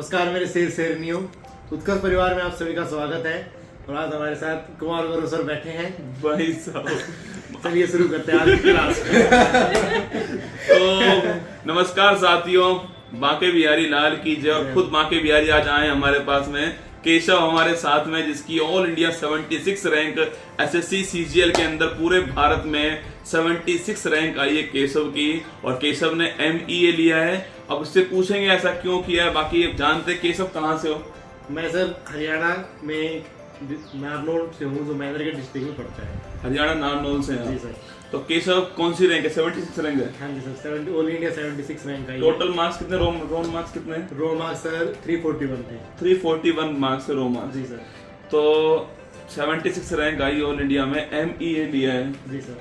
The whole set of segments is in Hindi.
नमस्कार मेरे शेरनियों, उत्कर्ष परिवार में आप सभी का स्वागत है। और आज हमारे साथ कुमार गौरव सर बैठे हैं। भाई साहब चलिए शुरू करते हैं आज की क्लास। तो नमस्कार साथियों, बांके बिहारी लाल की जय। और खुद बांके बिहारी आज आए हमारे पास में। केशव हमारे साथ में, जिसकी all India 76 rank SSC CGL के अंदर पूरे भारत में 76 रैंक आई है केशव की। और केशव ने MEA लिया है। अब उससे पूछेंगे ऐसा क्यों किया है। बाकी जानते केशव कहाँ से हो? मैं सर हरियाणा में नारनौल से हूँ, जो महेंद्र के डिस्ट्रिक्ट में पड़ता है। हरियाणा नारनौल से हैं। जी सर। तो केशव कौन सी रैंक है? 76 रैंक है। हाँ जी सर, 70 ऑल इंडिया 76 रैंक आई है। टोटल मार्क्स कितने? रो मार्क्स कितने? रो मार्क्स सर 341 थे। 341 मार्क्स है रो मार्क्स। जी सर। तो 76 रैंक आई ऑल इंडिया में। MEA लिया है। जी सर।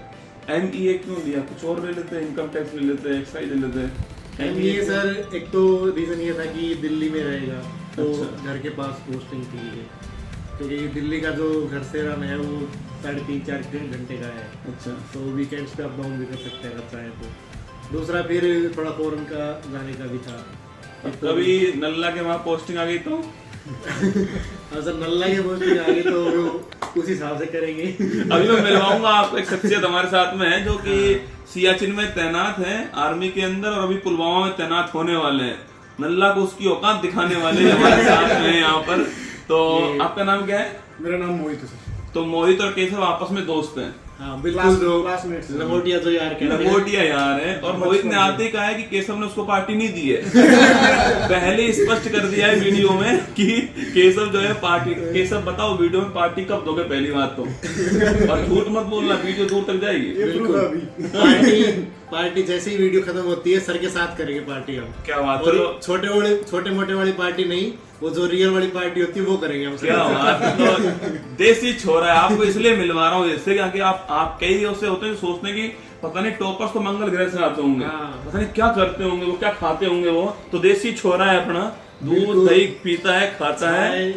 MEA क्यों लिया? कुछ और ले लेते, इनकम टैक्स ले लेते, एक्साइज ले लेते। MEA सर एक तो रीजन ये था कि दिल्ली में रहेगा तो अच्छा। घर के पास पोस्टिंग के लिए, क्योंकि दिल्ली का जो घर से रन है वो 3.5-4 घंटे का है। अच्छा। तो वीकेंड्स पे अप डाउन भी कर सकते हैं अगर चाहे तो। दूसरा फिर थोड़ा फॉरेन का जाने का भी था। कभी नल्ला के वहाँ पोस्टिंग आ गई तो अगर नल्ला की पोस्टिंग आ गई तो वो उस हिसाब से करेंगे। अभी मैं मिलवाऊंगा आपको एक शख्सियत हमारे साथ में है, जो कि सियाचिन में तैनात है आर्मी के अंदर, और अभी पुलवामा में तैनात होने वाले हैं। नल्ला को उसकी औकात दिखाने वाले हमारे साथ में यहाँ पर। तो आपका नाम क्या है? मेरा नाम मोहित है सर। तो मोहित और केशव आपस में दोस्त हैं। हाँ बिल्कुल, क्लासमेट्स लंगोटिया तो यार कहते हैं। लंगोटिया यार है। और मोहित ने आते ही कहा है कि केशव ने उसको पार्टी नहीं दी है। पहले स्पष्ट कर दिया है वीडियो में कि केशव जो है पार्टी। केशव बताओ वीडियो में पार्टी कब दोगे पहली बात तो। और झूठ मत बोलना, वीडियो दूर तक जाएगी। बिल्कुल। पार्टी जैसे ही वीडियो खत्म होती है सर के साथ करेंगे पार्टी हम। क्या बात और है। छोटे मोटे वाली पार्टी नहीं, वो जो रियल वाली पार्टी होती है वो करेंगे हम। क्या बात है। तो देसी छोरा है, आपको इसलिए मिलवा रहा हूँ इससे कि आप कई उससे होते हैं सोचने की पता नहीं टॉपर्स तो मंगल ग्रह से आते होंगे। हाँ। पता नहीं क्या करते होंगे वो, क्या खाते होंगे वो। तो देसी छोरा है अपना, दूध दही पीता है, खाता है,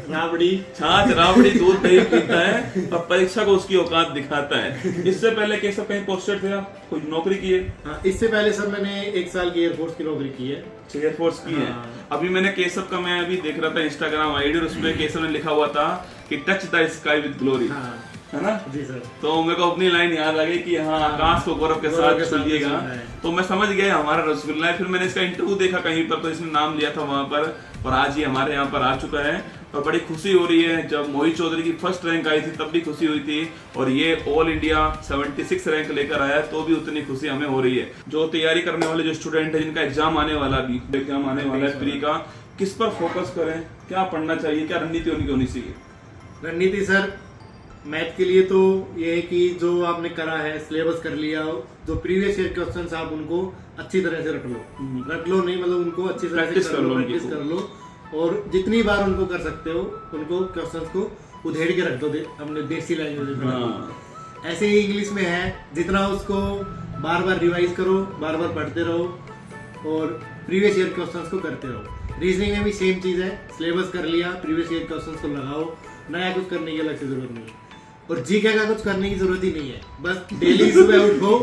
राबड़ी छाछ राबड़ी दूध दही पीता है, और परीक्षा को उसकी औकात दिखाता है। इससे पहले कैसे कहीं पोस्टेड थे आप? कोई नौकरी की है? हाँ, इससे पहले सर मैंने 1 साल की एयरफोर्स की नौकरी की है। एयरफोर्स की है। हाँ। अभी मैंने केशव का मैं अभी देख रहा था इंस्टाग्राम आईडी, और उसमें केशव ने लिखा हुआ था कि touch the sky with glory, हाँ है ना? जी सर। तो मेरे को अपनी लाइन याद आ गई कि हाँ आकाश को गौरव के साथ छूलिएगा। तो मैं समझ गया हमारा रसगुल्ला है। फिर मैंने इसका इंटरव्यू देखा कहीं पर, तो इसने नाम लिया था वहां पर, और आज ही हमारे यहाँ पर आ चुका है। और बड़ी खुशी हो रही है। जब मोहित चौधरी की फर्स्ट रैंक आई थी तब भी खुशी हुई थी, और ये ऑल इंडिया 76 रैंक लेकर आया तो भी उतनी खुशी हमें हो रही है। जो तैयारी करने वाले जो स्टूडेंट है, जिनका एग्जाम आने वाला है प्री का, किस पर फोकस करें? क्या पढ़ना चाहिए? क्या रणनीति उनकी होनी चाहिए? रणनीति सर मैथ के लिए तो ये है कि जो आपने करा है, सिलेबस कर लिया, जो प्रीवियस ईयर क्वेश्चंस आप उनको अच्छी तरह से रट लो नहीं, मतलब उनको अच्छी तरह से प्रैक्टिस कर लो। और जितनी बार उनको कर सकते हो उनको क्वेश्चंस को उधेड़ के रख दो अपने देसी लैंग्वेज में। ऐसे ही इंग्लिश में है, जितना उसको बार बार रिवाइज करो, बार बार पढ़ते रहो और प्रीवियस ईयर क्वेश्चंस को करते रहो। रीजनिंग में भी सेम चीज है, सिलेबस कर लिया, प्रीवियस ईयर क्वेश्चंस को लगाओ, नया कुछ करने की अलग से जरूरत नहीं है। और जीके का कुछ करने की जरूरत ही नहीं है, बस डेली सुबह उठो,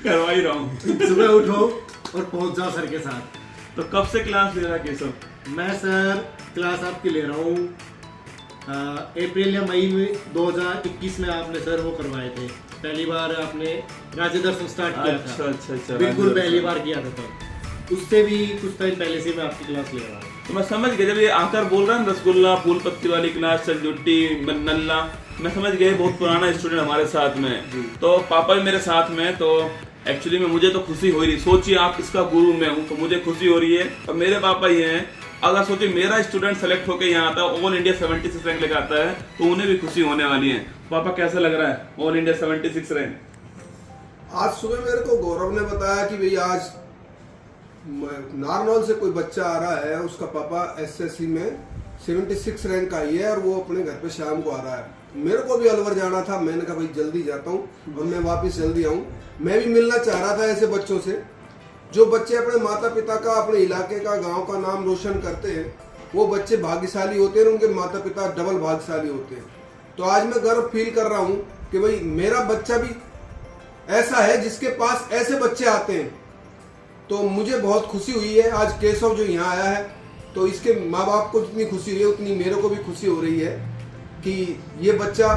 करवा ही रहा हूँ, सुबह उठो और पहुंच जाओ सर के साथ। तो कब से क्लास ले रहा है केशव? मैं सर क्लास आपकी ले रहा हूँ अप्रैल या मई में 2021 में आपने सर वो करवाए थे। पहली बार आपने राज्य दर्शन स्टार्ट किया था। अच्छा। बिल्कुल पहली बार किया था तब। उससे भी कुछ टाइम पहले से मैं आपकी क्लास ले रहा हूँ। तो मैं समझ गया, जब ये आकर बोल रहा है रसगुल्ला फूल पत्ती वाली क्लास, चलजुट्टी नल्ला, मैं समझ गया बहुत पुराना स्टूडेंट हमारे साथ में। तो पापा भी मेरे साथ में। तो एक्चुअली में मुझे तो खुशी हो रही। सोचिए आप, इसका गुरु मैं हूँ तो मुझे खुशी हो रही है। और मेरे पापा ये हैं, अगर सोचिए मेरा स्टूडेंट सेलेक्ट होकर यहाँ आता है, ऑल इंडिया 76 रैंक लेकर आता है, तो उन्हें भी खुशी होने वाली है। पापा कैसा लग रहा है ऑल इंडिया 76 रैंक? आज सुबह मेरे को गौरव ने बताया कि भाई आज नारनौल से कोई बच्चा आ रहा है, उसका पापा एसएससी में 76 रैंक आई है और वो अपने घर पे शाम को आ रहा है। मेरे को भी अलवर जाना था, मैंने कहा भाई जल्दी जाता हूँ और मैं वापस जल्दी आऊँ। मैं भी मिलना चाह रहा था ऐसे बच्चों से, जो बच्चे अपने माता पिता का, अपने इलाके का, गांव का नाम रोशन करते हैं। वो बच्चे भाग्यशाली होते हैं, उनके माता पिता डबल भाग्यशाली होते हैं। तो आज मैं गर्व फील कर रहा हूँ कि भाई मेरा बच्चा भी ऐसा है जिसके पास ऐसे बच्चे आते हैं। तो मुझे बहुत खुशी हुई है आज केशव जो यहाँ आया है तो इसके माँ बाप को जितनी खुशी हुई है उतनी मेरे को भी खुशी हो रही है कि ये बच्चा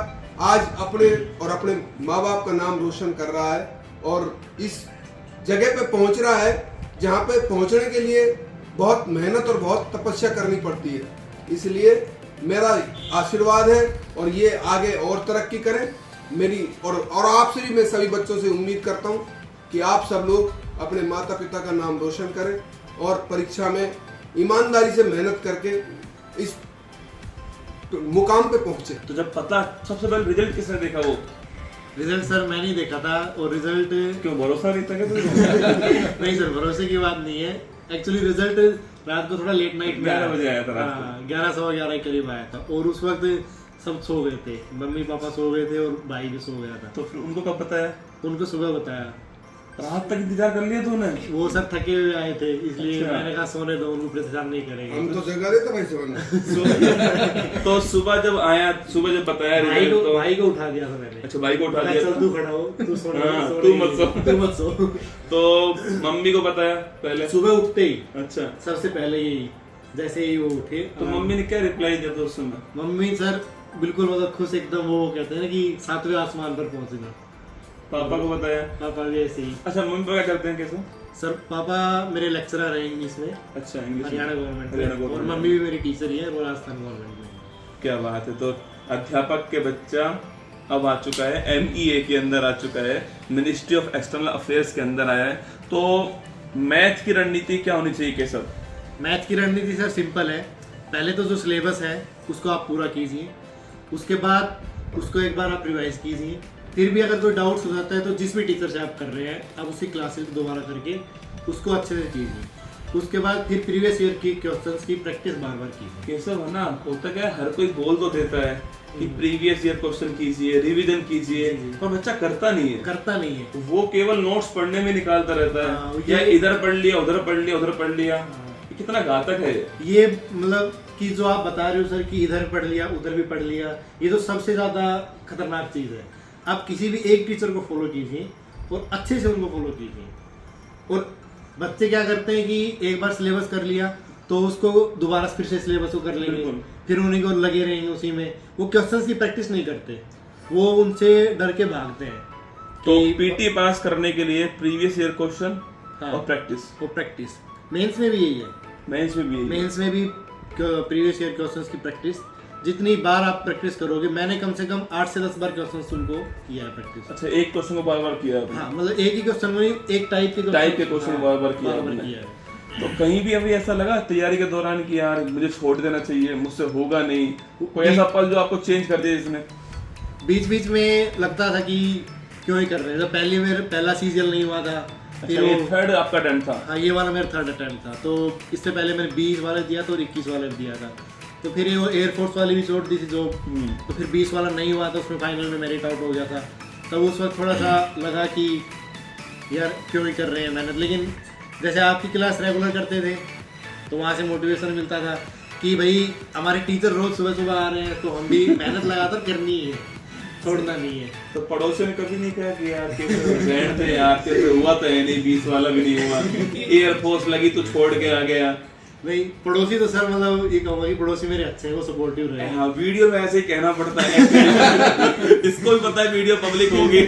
आज अपने और अपने माँ बाप का नाम रोशन कर रहा है और इस जगह पे पहुंच रहा है जहाँ पे पहुंचने के लिए बहुत मेहनत और बहुत तपस्या करनी पड़ती है। इसलिए मेरा आशीर्वाद है और ये आगे और तरक्की करें मेरी और आपसे भी मैं सभी बच्चों से उम्मीद करता हूँ कि आप सब लोग अपने माता पिता का नाम रोशन करें और परीक्षा में ईमानदारी से मेहनत करके इस मुकाम पे पहुंचे। तो जब पता सबसे पहले रिजल्ट किसने देखा? वो रिजल्ट सर मैंने ही देखा था और रिजल्ट क्यों भरोसा नहीं था क्या? नहीं सर, भरोसे की बात नहीं है। एक्चुअली रिजल्ट रात को थोड़ा लेट नाइट में 11 बजे आया था रात को। 11 सवा 11 के करीब आया था और उस वक्त सब सो गए थे, मम्मी पापा सो गए थे और भाई भी सो गया था। तो फिर उनको कब बताया? उनको सुबह बताया। रात तक इंतजार कर लिया तूने? वो सर थके हुए आए थे इसलिए अच्छा। मैंने कहा सोने दो, उनको परेशान नहीं करेंगे। हम तो जगा रहे थे भाई से तो सुबह जब आया, सुबह जब बताया रिजल्ट तो भाई को उठा दिया था मैंने। अच्छा, भाई को उठा मैं दिया चल था। तू खड़ा हो, तू सोने दे, हाँ, सोने तू दे, मत सो। तू मत सो। तो मम्मी को बताया पहले? सुबह उठते ही अच्छा, सबसे पहले यही, जैसे ही वो उठे तो मम्मी ने क्या रिप्लाई दिया था उस समय? मम्मी सर बिल्कुल मतलब खुश एकदम, वो कहते हैं ना कि 7वें आसमान पर पहुंचना। पापा को बताया? पापा भी ऐसे ही। अच्छा, मम्मी पापा क्या करते हैं, कैसे? सर पापा मेरे लेक्चरर हैं इंग्लिश में, अच्छा, इंग्लिश हरियाणा गवर्नमेंट हरियाणा में, और गवर्नमेंट। मम्मी भी मेरी टीचर ही है राजस्थान गवर्नमेंट में। क्या बात है। तो अध्यापक के बच्चा अब आ चुका है, MEA के अंदर आ चुका है, मिनिस्ट्री ऑफ एक्सटर्नल अफेयर्स के अंदर आया है। तो मैथ की रणनीति क्या होनी चाहिए केशव? मैथ की रणनीति सर सिंपल है। पहले तो जो सिलेबस है उसको आप पूरा कीजिए, उसके बाद उसको एक बार आप रिवाइज कीजिए, फिर भी अगर कोई डाउट्स हो जाता है तो जिस भी टीचर से आप कर रहे हैं आप उसकी क्लासेस दोबारा करके उसको अच्छे से कीजिए। उसके बाद फिर प्रीवियस ईयर की क्वेश्चंस की प्रैक्टिस बार बार कीजिए। केशव है ना, होता क्या है, हर कोई बोल तो देता है कि प्रीवियस ईयर क्वेश्चन कीजिए, रिवीजन कीजिए, पर बच्चा करता नहीं है। करता नहीं है, वो केवल नोट्स पढ़ने में निकालता रहता हाँ, है, ये- या इधर पढ़ लिया, उधर पढ़ लिया, उधर पढ़ लिया। ये कितना घातक है। ये मतलब कि जो आप बता रहे हो सर कि इधर पढ़ लिया उधर भी पढ़ लिया, ये तो सबसे ज्यादा खतरनाक चीज है। आप किसी भी एक टीचर को फॉलो कीजिए और अच्छे से उनको फॉलो कीजिए। और बच्चे क्या करते हैं कि एक बार सिलेबस कर लिया तो उसको दोबारा फिर से सिलेबस को कर लेंगे, बिल्कुल। फिर उन्हीं को लगे रहेंगे उसी में। वो क्वेश्चंस की प्रैक्टिस नहीं करते, वो उनसे डर के भागते हैं। तो कि- पीटी पास करने के लिए प्रीवियस ईयर क्वेश्चन हाँ। और प्रैक्टिस। वो प्रैक्टिस मेंस में भी यही है। मेंस में भी यही है। मेंस में भी प्रीवियस ईयर क्वेश्चंस की प्रैक्टिस, जितनी बार आप प्रैक्टिस करोगे, मैंने कम से कम 8 से 10 बार क्वेश्चंस उनको किया है प्रैक्टिस। अच्छा, एक क्वेश्चन को बार बार किया आपने? हाँ, मतलब एक ही क्वेश्चन में एक टाइप के क्वेश्चन हाँ, बार बार किया आपने। किया है। तो कहीं भी अभी ऐसा लगा तैयारी के दौरान कि यार मुझे छोड़ देना चाहिए, मुझसे होगा नहीं, कोई ऐसा पल जो आपको चेंज कर दिया इसने? बीच बीच में लगता था कि क्यों ही कर रहे हैं। जब पहला सीजन नहीं हुआ था, अच्छा, फिर ये वो- थर्ड आपका अटेम्प्ट था? हाँ, ये वाला मेरा थर्ड अटेम्प्ट था। तो इससे पहले मैंने 20 वाले दिया था और 21 वाले दिया था। तो फिर ये वो एयरफोर्स वाली भी छोड़ दी थी जो, तो फिर 20 वाला नहीं हुआ था, उसमें फाइनल में मेरिट आउट हो गया था। तब उस वक्त थोड़ा सा लगा कि यार क्यों ही कर रहे हैं मेहनत। लेकिन जैसे आपकी क्लास रेगुलर करते थे तो वहाँ से मोटिवेशन मिलता था कि भाई हमारे टीचर रोज सुबह सुबह आ रहे हैं तो हम भी मेहनत लगातार करनी है, छोड़ना नहीं है। तो पड़ोसियों ने कभी नहीं कहा कि यार बैंड थे यार, तेरे हुआ तो है नहीं, 20 वाला भी नहीं हुआ, एयरफोर्स लगी तो छोड़ के आ गया? नहीं, पड़ोसी तो सर मतलब ये कहूँगा कि पड़ोसी मेरे अच्छे हैं, वो सपोर्टिव रहे। हाँ, वीडियो में ऐसे ही कहना पड़ता है। इसको भी पता है वीडियो पब्लिक होगी।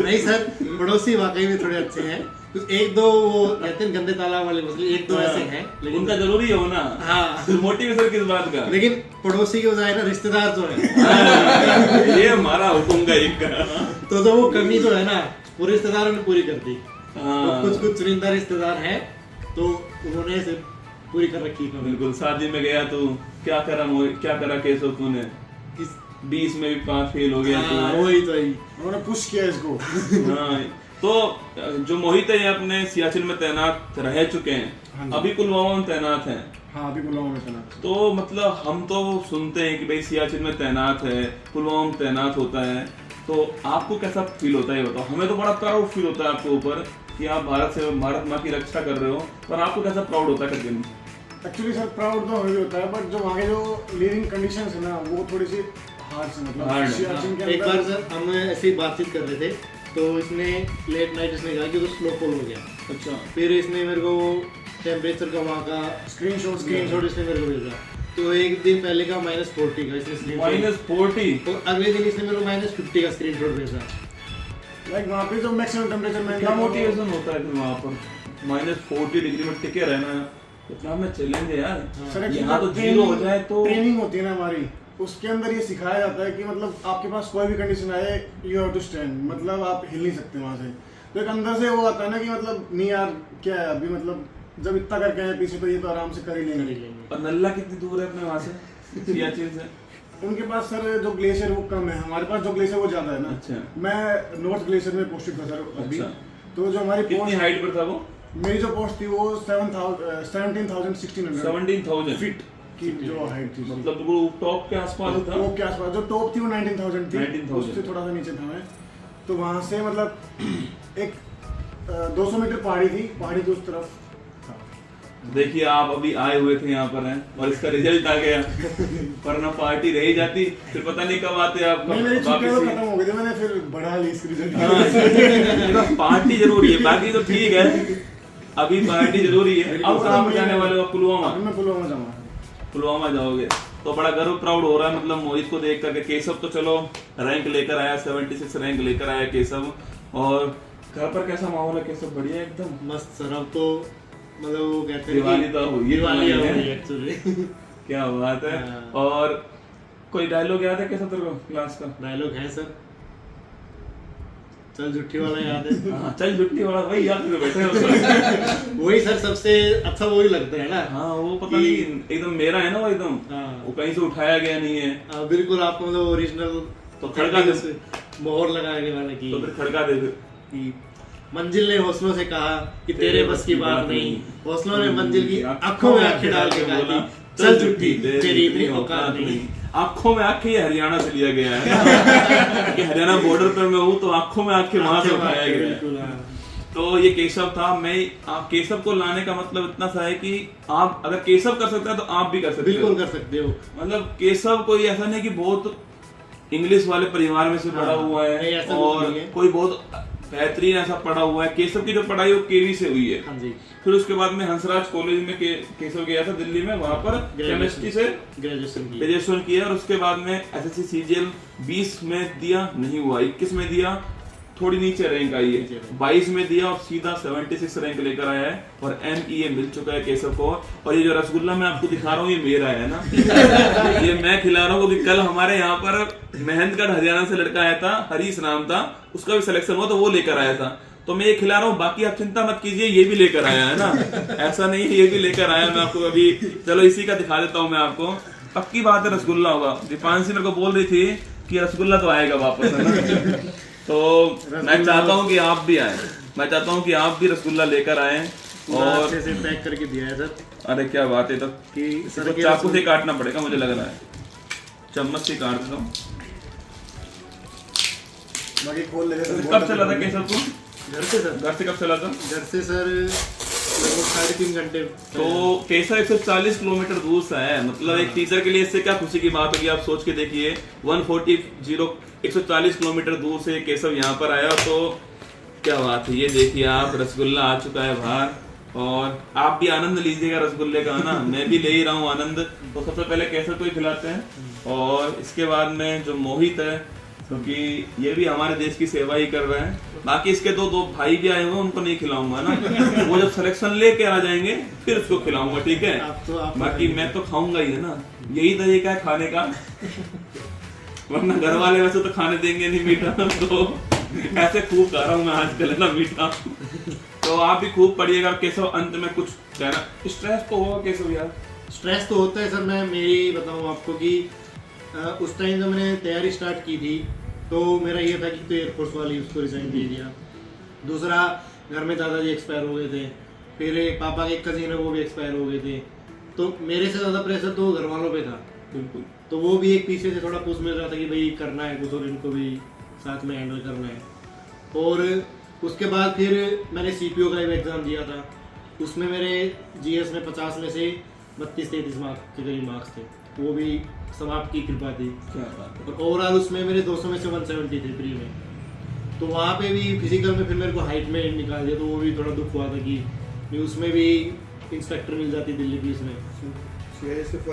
नहीं सर, पड़ोसी वाकई में थोड़े अच्छे हैं। कुछ एक दो वो कहते हैं गंदे तालाब वाले मसले, एक दो ऐसे हैं, लेकिन उनका जरूरी हो ना। हाँ, तो मोटिवेशन किस बात का? लेकिन पड़ोसी के बजाय ना रिश्तेदार जो है ये हमारा हुक्म का एक का। तो जो वो कमी जो है ना वो रिश्तेदारों ने पूरी कर दी। हाँ। तो कुछ चुनिंदा रिश्तेदार हैं तो उन्होंने इसे पूरी कर रखी कमी। बिल्कुल। शादी में गया तो क्या करा केशव तूने? किस 20 में भी 5 फेल हो गया हाँ, तू। वही तो ही। उन्होंने पुश किया इसको। हाँ, तो जो मोहित है ये अपने सियाचिन में तैनात रह चुके हाँ हैं, जी। अभी पुलवामा में तैनात हैं। हाँ, अभी पुलवामा में तैनात। तो मतलब हम तो सुनते हैं कि भाई सियाचिन में तैनात है, पुलवामा में तैनात होता है, तो आपको कैसा फील होता है ये बताओ? हमें तो बड़ा प्राउड फील होता है आपके ऊपर कि आप भारत माँ की रक्षा कर रहे हो, पर आपको कैसा प्राउड होता है करके? एक्चुअली सर प्राउड तो हमें होता है, बट जो वहाँ के जो लिविंग कंडीशंस है ना वो थोड़ी सी हार्ड से, मतलब Hard है। सियाचिन के एक बार अंदर सर हम ऐसे ही बातचीत कर रहे थे तो इसने लेट नाइट इसने कहा कि तो स्नोफॉल हो गया। अच्छा। फिर इसने मेरे को टेम्परेचर का वहाँ का स्क्रीनशॉट इसने मेरे को भेजा। तो एक दिन पहले का -40 का इसने स्क्रीनशॉट, -40 और अगले दिन इसने मेरे को -50 का स्क्रीनशॉट भेजा। लाइक वहाँ पे जो मैक्सिमम टेम्परेचर क्या मोटिवेशन होता है फिर वहाँ पर -40 डिग्री में टिके रहना, इतना में चलेंगे यार। सर यहाँ तो जीरो हो जाए तो ट्रेनिंग होती है ना हमारी, उसके अंदर ये सिखाया जाता है कि मतलब आपके पास कोई भी कंडीशन आए यू हैव टू स्टैंड, मतलब आप हिल नहीं सकते वहाँ से। तो एक अंदर से वो आता है ना कि मतलब नहीं यार क्या है अभी, मतलब जब इतना करके आए पीछे तो ये तो आराम से कर ही लेंगे। और नल्ला कितनी दूर है अपने वहाँ से सियाचिन से? उनके पास सर जो ग्लेशियर वो कम है, हमारे पास जो ग्लेशियर वो ज्यादा है ना। अच्छा। मैं नॉर्थ ग्लेशियर में पोस्टेड था सर अभी। अच्छा। तो जो हमारी कितनी पोस्ट, हाइट पर था वो? मेरी जो पोस्ट थी वो 17,1600 फीट की जो हाइट थी, मतलब वो टॉप के आसपास था? टॉप के आसपास। जो टॉप थी वो 19,000 थी, 19,000 उससे थोड़ा सा नीचे था मैं। तो वहां से मतलब एक 200 मीटर पहाड़ी थी, पहाड़ी के उस तरफ था। देखिए आप अभी आए हुए थे यहाँ पर हैं और इसका रिजल्ट आ गया, वरना पार्टी रह ही जाती, फिर पता नहीं कब आते आप। नहीं, मेरी छुट्टियां तो खत्म हो गई थी, मैंने फिर बढ़ा ली इसकी रिजल्ट। पार्टी जरूरी है, बाकी तो ठीक है, अभी पार्टी जरूरी है। अब कहाँ पर जाने वाले हो? पुलवामा? मैं पुलवामा जाऊंगा। पुलवामा जाओगे तो बड़ा गर्व प्राउड हो रहा है, मतलब मोहित को देख करके। केशव तो चलो रैंक लेकर आया, 76 रैंक लेकर आया केशव। और घर पर कैसा माहौल है केशव? बढ़िया एकदम मस्त सर। अब तो मतलब वो कहते हैं दिवाली तो हो गई एक्चुअली। क्या बात है। और कोई डायलॉग याद है कैसा तेरे को क्लास का? डायलॉग है सर, चल झुट्टी वाला याद है। हाँ, चल झुट्टी वाला वही याद में बैठे हो सर। वही सर सबसे अच्छा वही लगता है ना। हाँ वो पता नहीं एकदम मेरा है ना वो, एकदम वो कहीं से उठाया गया नहीं है। बिल्कुल आपको मतलब ओरिजिनल तो खड़का दे, मोहर लगाने वाला की। तो फिर खड़का दे कि मंजिल ने हौसलों से कहा कि तेरे बस की बात नहीं, हौसलों ने मंजिल की आंखों में आंखें डाल के कहा चल झुट्टी तेरी इतनी औकात नहीं। आंखों में आंखें ये हरियाणा से लिया गया है कि हरियाणा बॉर्डर पर मैं हूँ तो आंखों में आंखें वहां से उठाया गया है। तो ये केशव था। मैं आप केशव को लाने का मतलब इतना सा है कि आप अगर केशव कर सकते हैं तो आप भी कर सकते हो। बिल्कुल कर सकते हो। मतलब केशव कोई ऐसा नहीं कि बहुत इंग्लिश वाले परिवार में से पढ़ा हुआ है और कोई बहुत बेहतरीन ऐसा पढ़ा हुआ है। केशव की जो पढ़ाई वो केवी से हुई है। हाँ जी। फिर उसके बाद में हंसराज कॉलेज में केशव गया था दिल्ली में, वहां पर केमिस्ट्री से ग्रेजुएशन किया। और उसके बाद में एसएससी सीजीएल 20 में दिया, नहीं हुआ, 21 में दिया, थोड़ी नीचे रैंक आई है, 22 में दिया और सीधा 76 रैंक लेकर आया है। और MEA मिल चुका है केशव को। और ये जो रसगुल्ला मैं आपको दिखा रहा हूँ ये मेरा है ना। ये मैं खिला रहा हूँ क्योंकि कल हमारे यहाँ पर महेंद्रगढ़ हरियाणा से लड़का आया था, हरीश नाम था, उसका भी सिलेक्शन हुआ तो वो लेकर आया था। तो मैं ये खिला रहा हूँ, बाकी आप चिंता मत कीजिए, ये भी लेकर आया है ना, ऐसा नहीं है, ये भी लेकर आया। मैं आपको अभी चलो इसी का दिखा देता हूँ मैं आपको। पक्की बात है रसगुल्ला होगा। दीपांशी मेरे को बोल रही थी कि रसगुल्ला तो आएगा वापस, है ना। तो मैं चाहता हूँ कि आप भी आए, मैं चाहता हूँ कि आप भी रसगुल्ला लेकर आए। और अच्छे से पैक करके दिया है सर। अरे क्या बात है, तो कि सर चाकू से काटना पड़ेगा मुझे लग रहा है, चम्मच से काट देता हूँ। बाकी खोल ले। कब चला था केशव को? घर से सर। घर से कब चला था? घर से सर लगभग 3.5 घंटे। तो केशव 140 किलोमीटर दूर से है, मतलब एक टीचर के लिए इससे क्या खुशी की बात होगी, आप सोच के देखिए। 140 किलोमीटर दूर से केशव यहाँ पर आया, तो क्या बात है। ये देखिए आप, रसगुल्ला आ चुका है बाहर और आप भी आनंद लीजिएगा रसगुल्ले का ना, मैं भी ले ही रहा हूँ आनंद। तो सबसे पहले केशव को ही खिलाते हैं और इसके बाद में जो मोहित है, क्योंकि ये भी हमारे देश की सेवा ही कर रहे हैं। बाकी इसके दो भाई भी आए हुए, उनको नहीं खिलाऊंगा ना, वो जब सिलेक्शन लेके आ जाएंगे फिर उसको खिलाऊंगा, ठीक है। बाकी मैं तो खाऊंगा ही, है ना, यही तरीका है खाने का, वरना घर वाले वैसे तो खाने देंगे नहीं मीठा, तो ऐसे खूब खा रहा हूँ मैं आजकल, है ना, मीठा। तो आप भी खूब पढ़िएगा। केशव अंत में कुछ कहना? स्ट्रेस तो होगा केशव यार? स्ट्रेस तो होता है सर। मैं मेरी बताऊँ आपको कि उस टाइम जब मैंने तैयारी स्टार्ट की थी तो मेरा ये था कि तो एयरफोर्स वाली उसको रिजाइन दे दिया। दूसरा, घर में दादाजी एक्सपायर हो गए थे, फिर पापा के एक कजिन है वो भी एक्सपायर हो गए थे, तो मेरे से ज़्यादा प्रेशर तो घर वालों पे था। बिल्कुल। तो वो भी एक पीछे से थोड़ा पुश मिल रहा था कि भाई करना है कुछ और इनको भी साथ में हैंडल करना है। और उसके बाद फिर मैंने CPO का भी एग्ज़ाम दिया था, उसमें मेरे GS में 50 में से 32-33 मार्क्स के करीब मार्क्स थे, वो भी सब आपकी कृपा थी। क्या बात है। और ओवरऑल उसमें मेरे 200 में से 170 थे प्री में। तो वहाँ पे भी फिजिकल में फिर मेरे को हाइट में निकाल दिया, तो वो भी थोड़ा दुख हुआ था कि उसमें भी इंस्पेक्टर मिल जाती दिल्ली पुलिस में। CISF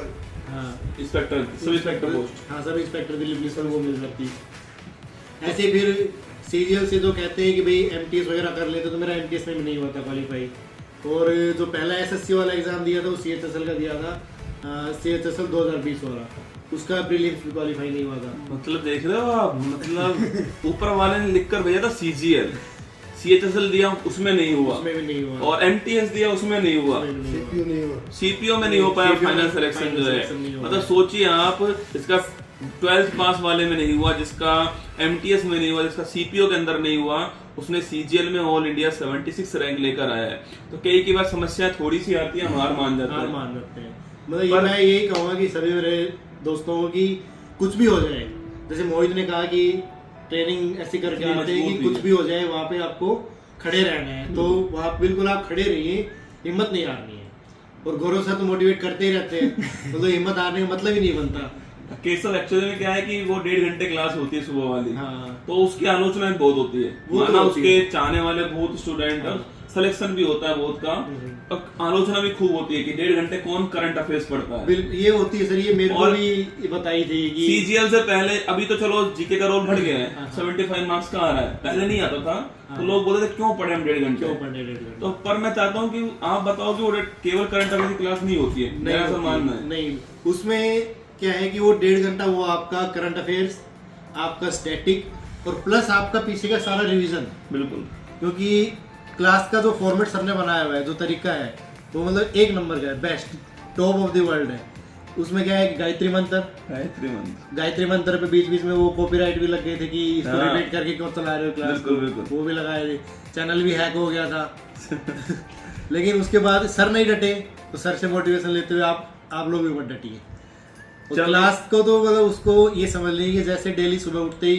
हाँ इंस्पेक्टर, सब इंस्पेक्टर पोस्ट। हाँ सब इंस्पेक्टर दिल्ली पुलिस में वो मिल जाती। ऐसे फिर सीरियल से जो कहते हैं कि भाई MTS वगैरह कर लेते तो मेरा MTS में भी नहीं हुआ था क्वालिफाई। और जो पहला SSC वाला एग्जाम दिया था वो CHSL का दिया था, CHSL 2020 वाला, उसका प्रीलिम्स भी क्वालिफाई नहीं हुआ था। मतलब देख रहे हो आप, मतलब ऊपर वाले ने लिख कर भेजा था CGL, CHSL दिया उसमें नहीं हुआ, उसमें भी नहीं हुआ, और MTS दिया उसमें नहीं हुआ, CPU नहीं हुआ, CPO में नहीं हो पाया फाइनल सिलेक्शन जो है। मतलब सोचिए आप, इसका 12th पास वाले में नहीं हुआ, जिसका MTS में नहीं हुआ, जिसका CPO के अंदर नहीं हुआ, उसने CGL में ऑल इंडिया 76 रैंक लेकर आया है। तो कई बार समस्या थोड़ी सी आती है, हम हार मान जाते हैं। मतलब मैं यही कहूँगा कि सभी मेरे दोस्तों को कि कुछ भी हो जाए, जैसे मोहित ने कहा कि ट्रेनिंग ऐसी करके आते हैं कि कुछ भी हो जाए वहाँ पे आपको खड़े रहना है, तो वहाँ बिल्कुल आप खड़े रहिए, हिम्मत नहीं हारनी है। और गौरव सर तो मोटिवेट करते ही रहते हैं, तो हिम्मत हारने का मतलब ही नहीं बनता। केसव एक्चुअली में क्या है कि वो 1.5 घंटे क्लास होती है सुबह वाली, हाँ। तो उसकी आलोचना बहुत होती है, माना उसके चाहने वाले बहुत स्टूडेंट, सिलेक्शन भी होता है बहुत का, और आलोचना भी खूब होती है कि 1.5 घंटे कौन करंट अफेयर्स पढ़ता है। ये होती है सर, ये मेरे को भी बताई थी कि CGL से पहले, अभी तो चलो जीके का रोल बढ़ गया है, 75 मार्क्स का आ रहा है, पहले नहीं आता था, तो लोग बोलते थे क्यों पढ़े हम 1.5 घंटे, क्यों पढ़े 1.5 घंटे। तो पर मैं चाहता हूँ कि आप बताओ कि वो केवल करंट अफेयर्स की क्लास नहीं होती है, मेरा ऐसा मानना है। नहीं, उसमें क्या है कि वो 1.5 घंटा वो आपका करंट अफेयर्स, आपका स्टैटिक और प्लस आपका पीछे का सारा रिवीजन। बिल्कुल, क्योंकि क्लास का जो फॉर्मेट सर ने बनाया हुआ है, जो तरीका है, वो मतलब 1 नंबर का है, best, top of the world है। उसमें क्या है कि गायत्री मंत्र पे बीच बीच में वो कॉपीराइट भी लग गए थे कि इसको रिपीट करके क्यों चला रहे हो क्लास, बिल्कुल, वो भी लगाए थे, चैनल भी हैक हो गया था। लेकिन उसके बाद सर नहीं डटे, तो सर से मोटिवेशन लेते हुए आप लोग भी मत डटिए। और क्लास को तो मतलब उसको ये समझ लीजिए कि जैसे डेली सुबह उठते ही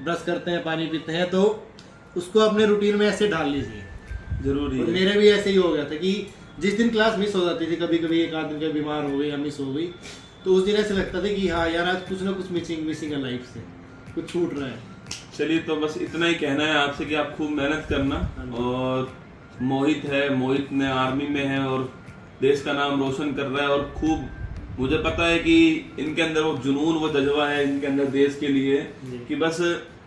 ब्रश करते हैं, पानी पीते हैं, तो उसको अपने रूटीन में ऐसे ढाल लीजिए, जरूरी है। मेरे भी ऐसे ही हो गया था कि जिस दिन क्लास मिस हो जाती थी, कभी कभी एक आध दिन का बीमार हो गई या मिस हो गई, तो उस दिन ऐसे लगता था कि हाँ यार आज कुछ ना कुछ मिसिंग है लाइफ से, कुछ छूट रहा है। चलिए, तो बस इतना ही कहना है आपसे कि आप खूब मेहनत करना। और मोहित ने आर्मी में है और देश का नाम रोशन कर रहा है, और खूब मुझे पता है कि इनके अंदर वो जुनून, वो जज्बा है इनके अंदर देश के लिए, कि बस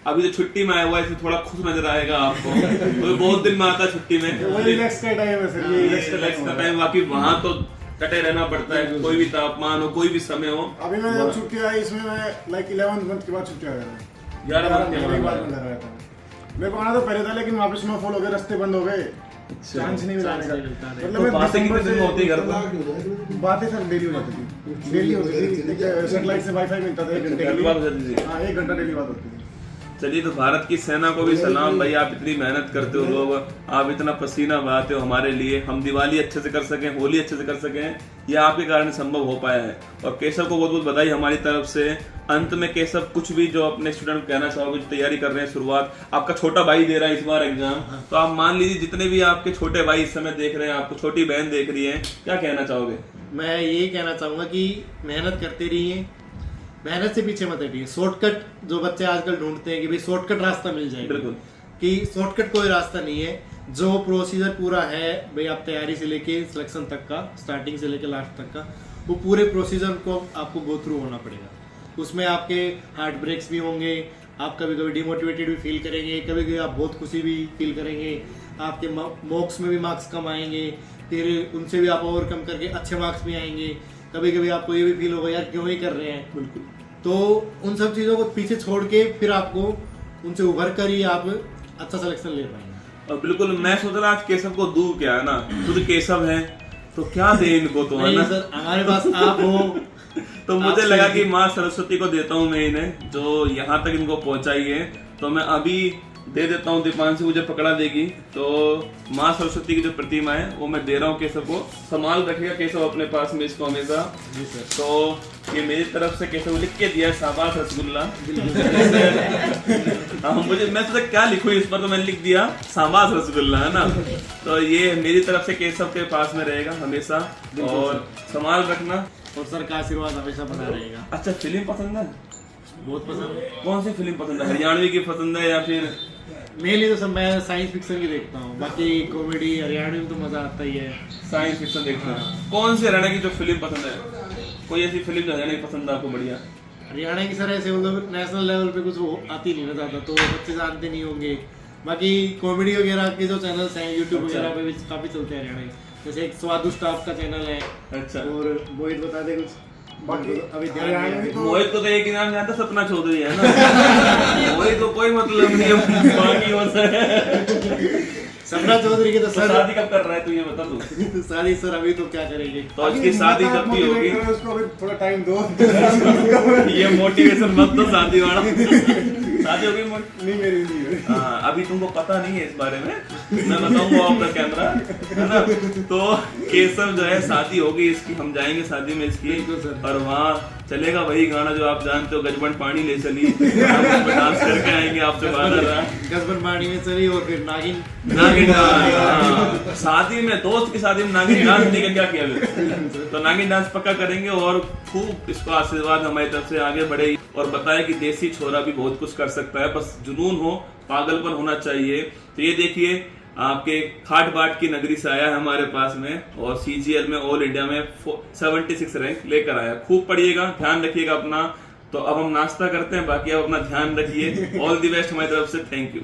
अभी तो छुट्टी में आया हुआ है, इसलिए थोड़ा खुश नजर आएगा आपको। तो बहुत दिन में आता है छुट्टी में, रिलैक्स का टाइम है सर, ये रिलैक्स का टाइम। बाकी वहाँ तो कटे रहना पड़ता है, कोई भी तापमान हो, कोई भी समय हो। अभी मैं जब छुट्टी आई, इसमें मैं लाइक 11 मंथ के बाद छुट्टी आया था, 11 मंथ के बाद मैं घर आया था। मेरे को आना तो पहले था, लेकिन वहाँ पे स्नोफॉल हो गया, रास्ते बंद हो गए, चांस नहीं मिला। मतलब मैं बातें कितने दिन में होती है घर पर? बातें सर डेली हो जाती थी, डेली होती थी, सैटेलाइट से वाईफाई मिलता था 1 घंटे के लिए, हाँ 1 घंटा डेली बात होती थी। चलिए, तो भारत की सेना को भी सलाम भाई, आप इतनी मेहनत करते हो लोग, आप इतना पसीना बहाते हो हमारे लिए, हम दिवाली अच्छे से कर सकें, होली अच्छे से कर सकें, यह आपके कारण संभव हो पाया है। और केशव को बहुत बहुत बधाई हमारी तरफ से। अंत में केशव, कुछ भी जो अपने स्टूडेंट को कहना चाहोगे, जो तैयारी कर रहे हैं शुरुआत, आपका छोटा भाई दे रहा है इस बार एग्जाम, तो आप मान लीजिए जितने भी आपके छोटे भाई इस समय देख रहे हैं, आपको छोटी बहन देख रही है, क्या कहना चाहोगे? मैं ये कहना चाहूँगा कि मेहनत करते रहिए, मेहनत से पीछे मत हटिए। शॉर्टकट जो बच्चे आजकल ढूंढते हैं कि भाई शॉर्टकट रास्ता मिल जाएगा, बिल्कुल, कि शॉर्टकट कोई रास्ता नहीं है। जो प्रोसीजर पूरा है भाई, आप तैयारी से लेके सिलेक्शन तक का, स्टार्टिंग से लेके लास्ट तक का, वो पूरे प्रोसीजर को आपको गो थ्रू होना पड़ेगा। उसमें आपके हार्ट ब्रेक्स भी होंगे, आप कभी कभी डिमोटिवेटेड भी फील करेंगे, कभी कभी आप बहुत खुशी भी फील करेंगे, आपके मॉक्स में भी मार्क्स कम आएंगे, फिर उनसे भी आप ओवरकम करके अच्छे मार्क्स भी आएंगे। कभी कभी आपको ये भी फील होगा यार क्यों ही कर रहे हैं, बिल्कुल। तो उन सब चीज़ों को पीछे छोड़ के फिर आपको उनसे उभर कर ही आप अच्छा सिलेक्शन ले पाएंगे। और बिल्कुल, मैं सोच रहा आज केशव को दूं क्या, है ना, खुद केशव है तो क्या दे इनको, तो है ना सर, हमारे पास आप हो। तो मुझे लगा कि माँ सरस्वती को देता हूँ मैं इन्हें, जो यहाँ तक इनको पहुँचाई है, तो मैं अभी दे देता हूँ। दीपांशु मुझे पकड़ा देगी, तो माँ सरस्वती की जो प्रतिमा है वो मैं दे रहा हूँ केशव को, संभाल रखेगा केशव अपने पास में इसको हमेशा। तो ये मेरी तरफ से केशव लिख के दिया, शाबाश रसगुल्ला। मैं सोचा क्या लिखूं इस पर, तो मैंने लिख दिया शाबाश रसगुल्ला, है ना। तो ये मेरी तरफ से केशव के पास में रहेगा हमेशा, और संभाल रखना, और सर का आशीर्वाद हमेशा बना रहेगा। अच्छा, फिल्म पसंद है? बहुत पसंद है। कौन सी फिल्म पसंद है? हरियाणवी की पसंद है या फिर मेनली तो सब मैं साइंस फिक्शन ही देखता हूँ, बाकी कॉमेडी हरियाणवी में तो मजा आता ही है। साइंस फिक्शन देखते हैं। कौन सी हरियाणा की जो फिल्म पसंद है? कोई ऐसी फिल्म जो हरियाणा की पसंद है आपको बढ़िया? हरियाणा की सर ऐसे मतलब नेशनल लेवल पे कुछ वो आती नहीं ना ज़्यादा, तो बच्चे जानते नहीं होंगे। बाकी कॉमेडी वगैरह के जो चैनल्स हैं यूट्यूब अच्छा। वगैरह पे भी काफ़ी चलते हैं हरियाणा के, जैसे एक स्वादु स्टाफ का चैनल है। अच्छा। और मोहित बता दे कुछ। बाकी अभी ध्यान हरियाणा नहीं में है। तो मोहित को तो एक ही नाम जानता, सपना चौधरी है ना। मोहित को कोई मतलब नहीं है बाकी और से। सपना चौधरी की तो तो सर शादी कब कर रहा है तू ये बता तू? शादी सर अभी तो क्या करेंगे। तो इसकी शादी अभी कब की होगी? motivate करो उसको, अभी थोड़ा टाइम दो। ये मोटिवेशन मत दो शादी वाला। शादी होगी नहीं मेरी नहीं है। हाँ, अभी तुमको पता नहीं है इस बारे में, मैं बताऊंगा आपका कैमरा है ना। तो केसव जो है शादी होगी इसकी, हम जाएंगे शादी में इसकी, बिल्कुल सर। और वहाँ चलेगा वही गाना जो आप जानते हो, गजबन पानी ले चली। हम डांस करके आएंगे, आपसे वादा रहा। गजबन पानी में चली और फिर नागिन नागिन डांस, हाँ। शादी में, दोस्त की शादी में नागिन डांस नहीं क्या किया फिर? तो नागिन डांस पक्का करेंगे, और खूब इसको आशीर्वाद हमारी तरफ से आगे बढ़े, और बताए कि देसी छोरा भी बहुत कुछ कर सकता है, बस जुनून हो, पागलपन होना चाहिए। तो ये देखिए आपके खाट बाट की नगरी से आया है हमारे पास में, और CGL में ऑल इंडिया में 76 रैंक लेकर आया। खूब पढ़िएगा, ध्यान रखिएगा अपना। तो अब हम नाश्ता करते हैं, बाकी आप अपना ध्यान रखिए। ऑल द बेस्ट हमारी तरफ से, थैंक यू।